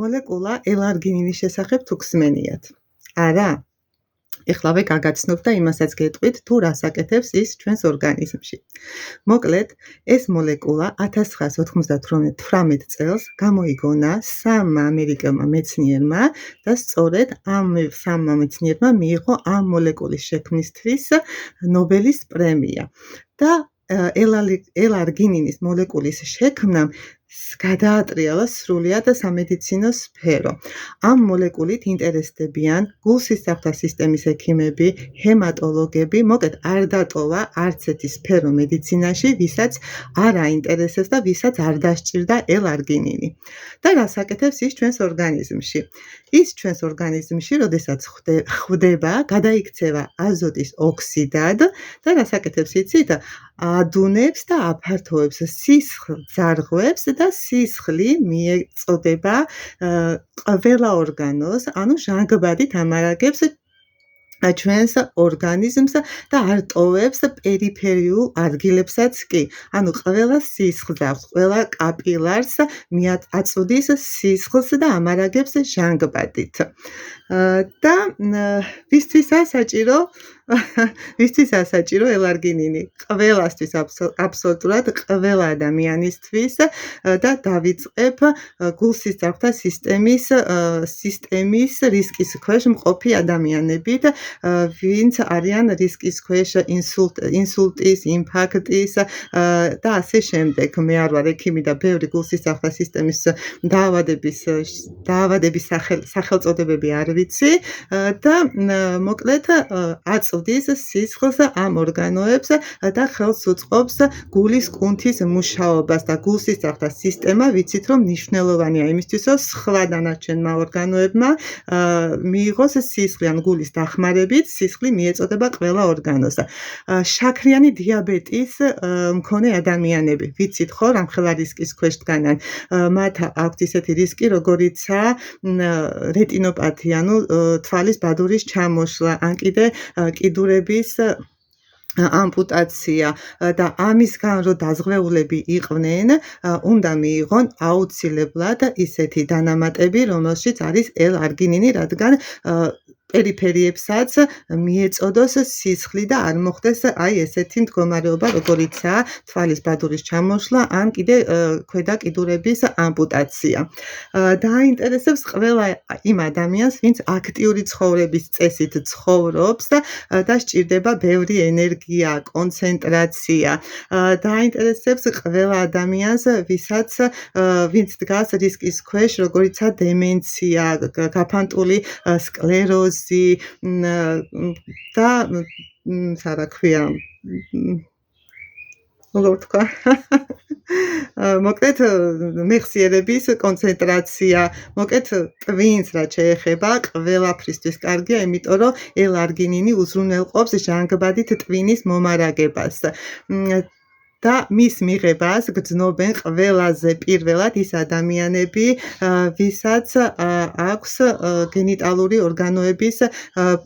მოლეკულა L-არგინინის შესახებ თუ გსმენიათ? არა? ეხლავე გაგაცნობთ და იმასაც გეტყვით, თუ რას აკეთებს ის ჩვენს ორგანიზმში. მოკლედ, ეს მოლეკულა 1998 წელს გამოიგონა 3 ამერიკელმა მეცნიერმა და სწორედ ამ 3 მეცნიერმა მიიღო ამ მოლეკულის შექმნისთვის ნობელის პრემია. და L-არგინინის მოლეკულის შექმნამ გადაატრიალა სრულად სამედიცინო სფერო. ამ მოლეკულით ინტერესდებიან გულ-სისხლძარღვთა სისტემის ექიმები, ჰემატოლოგები, მოკლედ არ დატოვა არც ერთი სფერო მედიცინაში, ვისაც არ აინტერესებს და ვისაც არ დასჭირდა L-არგინინი. და რას აკეთებს ის ჩვენს ორგანიზმში? ის ჩვენს ორგანიზმში, როდესაც ხვდება, გადაიქცევა აზოტის ოქსიდად და რას აკეთებს იცით? ადუნებს და აფართოვებს სისხლძარღვებს და სისხლი მიეწოდება ყველა ორგანოს, ანუ ჟანგბადით ამარაგებს ჩვენს ორგანიზმს და არ ტოვებს პერიფერიულ ადგილებსაც კი. ანუ ყველა სისხლძარღვს, ყველა კაპილარს აწვდის სისხლს და ამარაგებს ჟანგბადით. და ვისთვისაა საჭირო L-არგინინი? ყველასთვის, აბსოლუტურად ყველა ადამიანისთვის და დავიწყებ გულ-სისხლძარღვთა სისტემის რისკის ქვეშ მყოფი ადამიანებით, ვინც არიან რისკის ქვეშ ინსულტის, ინფარქტის და ასე შემდეგ. მე არ ვარ ექიმი და ბევრი გულ-სისხლძარღვთა სისტემის დაავადების სახელწოდებები არ ვიცი და მოკლედ აწვდის სისხლს ამ ორგანოებს და ხელს უწყობს გულის კუნთის მუშაობას და გულ-სისხლძარღვთა სისტემა ვიცით რომ მნიშვნელოვანია იმისთვის, რომ სხვა დანარჩენმა ორგანოებმა მიიღოს სისხლი, ან გულის დახმარებით სისხლი მიეწოდება ყველა ორგანოს. შაქრიანი დიაბეტის მქონე ადამიანები, ვიცით ხო, რამხელა რისკის ქვეშ დგანან. მათ აქვთ ისეთი რისკი, როგორიცაა რეტინოპათია, ანუ თვალის ბადურის ჩამოშლა, ან კიდე კიდურების ამპუტაცია და ამისგან რომ დაზღვეულები იყვნენ, უნდა მიიღონ აუცილებლად ისეთი დანამატები, რომელშიც არის L-არგინინი, რადგან პერიფერიებსაც მიეწოდოს სისხლი და არ მოხდეს აი ესეთი მდგომარეობა, როგორიცაა თვალის ბადურის ჩამოშლა, ან კიდე ქვედა კიდურების ამპუტაცია. დააინტერესებს ყველა იმ ადამიანს, ვინც აქტიური ცხოვრების წესით ცხოვრობს და სჭირდება ბევრი ენერგია, კონცენტრაცია. დააინტერესებს ყველა ადამიანს, ვინც დგას რისკის ქვეშ, როგორიცაა დემენცია, გაფანტული სკლეროზი და რა ქვია, როგორ ვთქვა, მოკლედ მეხსიერების კონცენტრაცია, მოკლედ ტვინს რაც შეეხება, ყველაფრისთვის კარგია, იმიტომ რომ L-არგინინი უზრუნველყოფს ჟანგბადით ტვინის მომარაგებას. და მის მიღებას გრძნობენ ყველაზე პირველად ის ადამიანები, ვისაც აქვს გენიტალური ორგანოების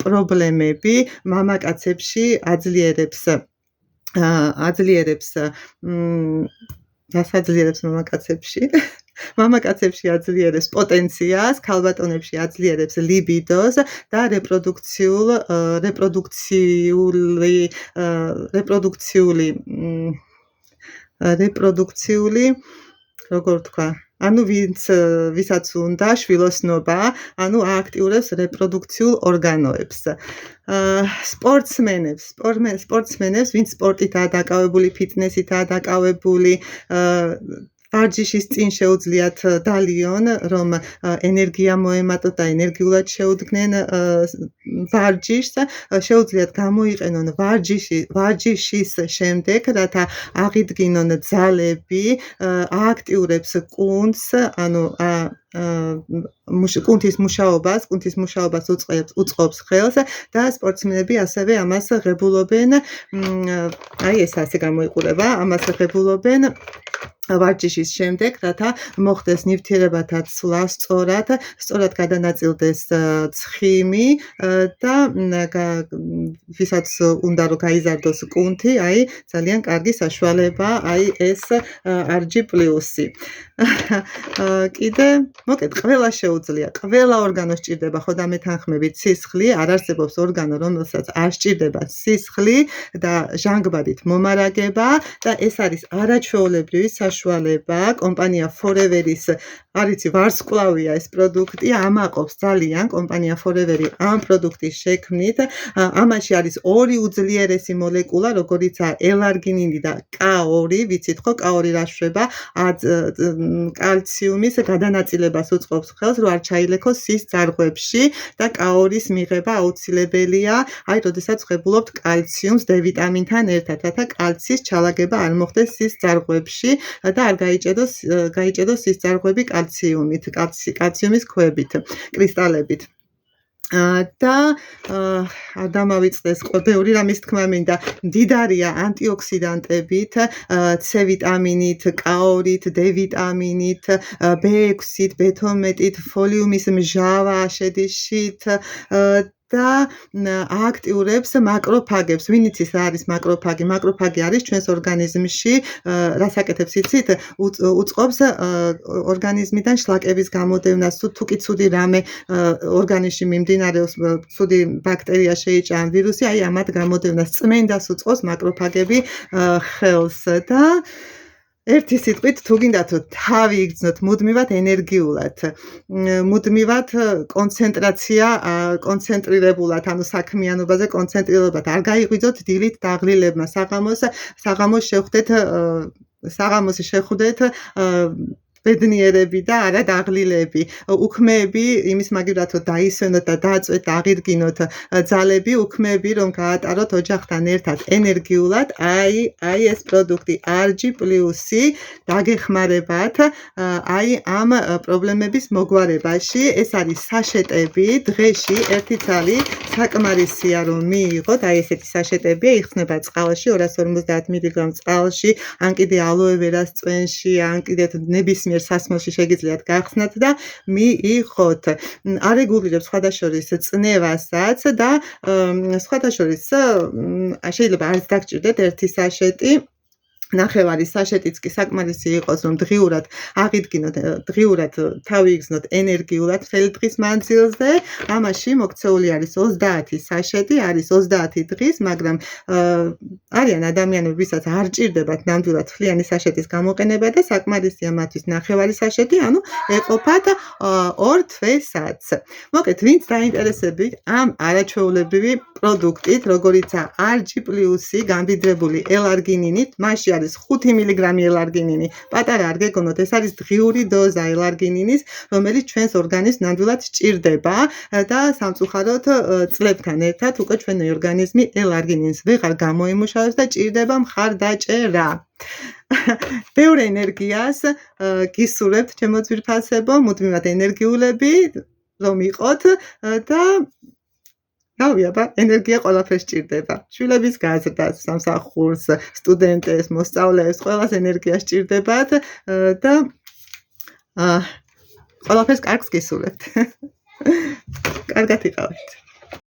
პრობლემები, მამაკაცებში აძლიერებს მამაკაცებში? მამაკაცებში აძლიერებს პოტენციას, ქალბატონებში აძლიერებს ლიბიდოს და რეპროდუქციული, როგორ ვთქვა, ანუ ვისაც უნდა შვილოსნობა, ანუ ააქტიურებს რეპროდუქციულ ორგანოებს. სპორტსმენებს, ვინც სპორტითაა დაკავებული, ფიტნესითაა დაკავებული, ვარჯიშის წინ შეუძლიათ დალიონ, რომ ენერგია მოემატოთ და ენერგიულად შეუდგნენ ვარჯიშს, შეუძლიათ გამოიყენონ ვარჯიშის შემდეგ, რათა აღიდგინონ ძალები, ააქტიურებს კუნთს, ანუ კუნთის მუშაობას უწყობს ხელს და სპორტსმენები ასევე ამას ღებულობენ, აი ეს ასე გამოიყურება, ამას ღებულობენ ვარჯიშის შემდეგ, რათა მოხდეს ნივთიერებათა ცვლა სწორად გადანაწილდეს ცხიმი და ვისაც უნდა რომ გაიზარდოს კუნთი, აი ძალიან კარგი საშუალებაა აი ეს RG+. კიდე მოკლედ ყველა შეუძლია, ყველა ორგანო სჭირდება ხოდა მეთანხმებით სისხლი, არ არსებობს ორგანო, რომელსაც არ სჭირდება სისხლი და ჟანგბადით მომარაგება და ეს არის არაჩვეულებრივი საშუალება. კომპანია Forever-ის არიცი ვარსკვლავია ეს პროდუქტი, ამაყობს ძალიან კომპანია Forever-ი ამ პროდუქტის შექმნით. ამაში არის ორი უძლიერესი მოლეკულა, როგორიცაა ელარგინინი და K2, ვიცით ხო, K2 რა შვება? კალციუმის გადანაწილებას უწყობს ხელს, რომ არ ჩაილექოს სის ძარღვებში და K2-ის მიღება აუცილებელია, აი, როდესაც ვღებულობთ კალციუმს D ვიტამინთან ერთად, რათა კალციის ჩალაგება არ მოხდეს სის ძარღვებში და არ გაიჭედოს სის ძარღვები კალციუმის ქვებით, კრისტალებით. და დამავიწყდეს ბევრი რამის თქმა მინდა, მდიდარია ანტიოქსიდანტებით, C ვიტამინით, K2-ით, D ვიტამინით, B6-ით, B12-ით, ფოლიუმის მჟავა შედის და აქტიურებს მაკროფაგებს. ვინ იცის რა არის მაკროფაგი? მაკროფაგი არის ჩვენს ორგანიზმში, რას აკეთებს იცით? უწყობს ორგანიზმიდან შლაკების გამოდევნას, თუ კი ცუდი რამე ორგანიზმში მიმდინარეობს, ცუდი ბაქტერია შეიჭრა, ვირუსი, აი ამათ გამოდევნას წმენდას უწყობს მაკროფაგები ხელს და ერთი სიტყვით თუ გინდათ რომ თავი იგრძნოთ მუდმივად ენერგიულად, მუდმივად კონცენტრირებულად, ანუ საქმიანობაზე კონცენტრირებულად, არ გაიღვიძოთ დილით დაღლილებმა, საღამოს შეხვდეთ ბედნიერები და არა დაღლილები, უქმეები იმის მაგივრად რომ დაისვენოთ და დააწვეთ, აღირგინოთ ძალები, უქმეები რომ გაატაროთ ოჯახთან ერთად ენერგიულად, აი ეს პროდუქტი RG+-ი დაგეხმარებათ აი ამ პრობლემების მოგვარებაში. ეს არის საშეტები, დღეში ერთი ძალი საკმარისია რომ მიიღოთ, აი ესეთი საშეტებია, იხსნება წყალში 250 მგ წყალში, ან კიდე ალოე ვერას წვენში, ან კიდე ნებისმიერ სასმელში შეგიძლიათ გახსნათ და მიიღოთ. არეგულირებს სხვადასხვა წნევასაც და სხვადასხვა შეიძლება არც დაგჭირდეთ ერთი საშეტი. ნახევარი საშეტიც კი საკმარისი იყოს რომ დღიურად აღიდგინოთ, დღიურად თავი იგრძნოთ ენერგიულად მთელი დღის მანძილზე. ამაში მოქცეული არის 30 საშეტი, არის 30 დღის, მაგრამ არიან ადამიანები, ვისაც არ ჭირდებათ ნამდვილად თვლიანი საშეტის გამოყენება და საკმარისია მათთვის ნახევარი საშეტი, ანუ ეყოფათ 2 თვესაც. მოკლედ, ვინც დაინტერესებით ამ არაჩვეულებრივი პროდუქტით, როგორიცაა RG+-ი გამდიდრებული ელარგინინით, მასში არის 5 მგ ელარგინინი. პატარა არ გეგონოთ, ეს არის დღიური დოზა ელარგინინის, რომელიც ჩვენს ორგანიზმს ნამდვილად სჭირდება და სამწუხაროდ წლებთან ერთად უკვე ჩვენი ორგანიზმი ელარგინინს ვეღარ გამოიმუშავებს და ჭირდება მხარდაჭერა. ბევრ ენერგიას გისურვებთ ჩემო ძვირფასებო, მუდმივად ენერგიულები რომ იყოთ და გავიაბა, ენერგია ყველაფერს სჭირდება. შვილების გაზრდას, სამსახურს, სტუდენტებს, მოსწავლეებს, ყველას ენერგია სჭირდებათ და ყველაფერს კარგს გისურვებთ. კარგად იყავით.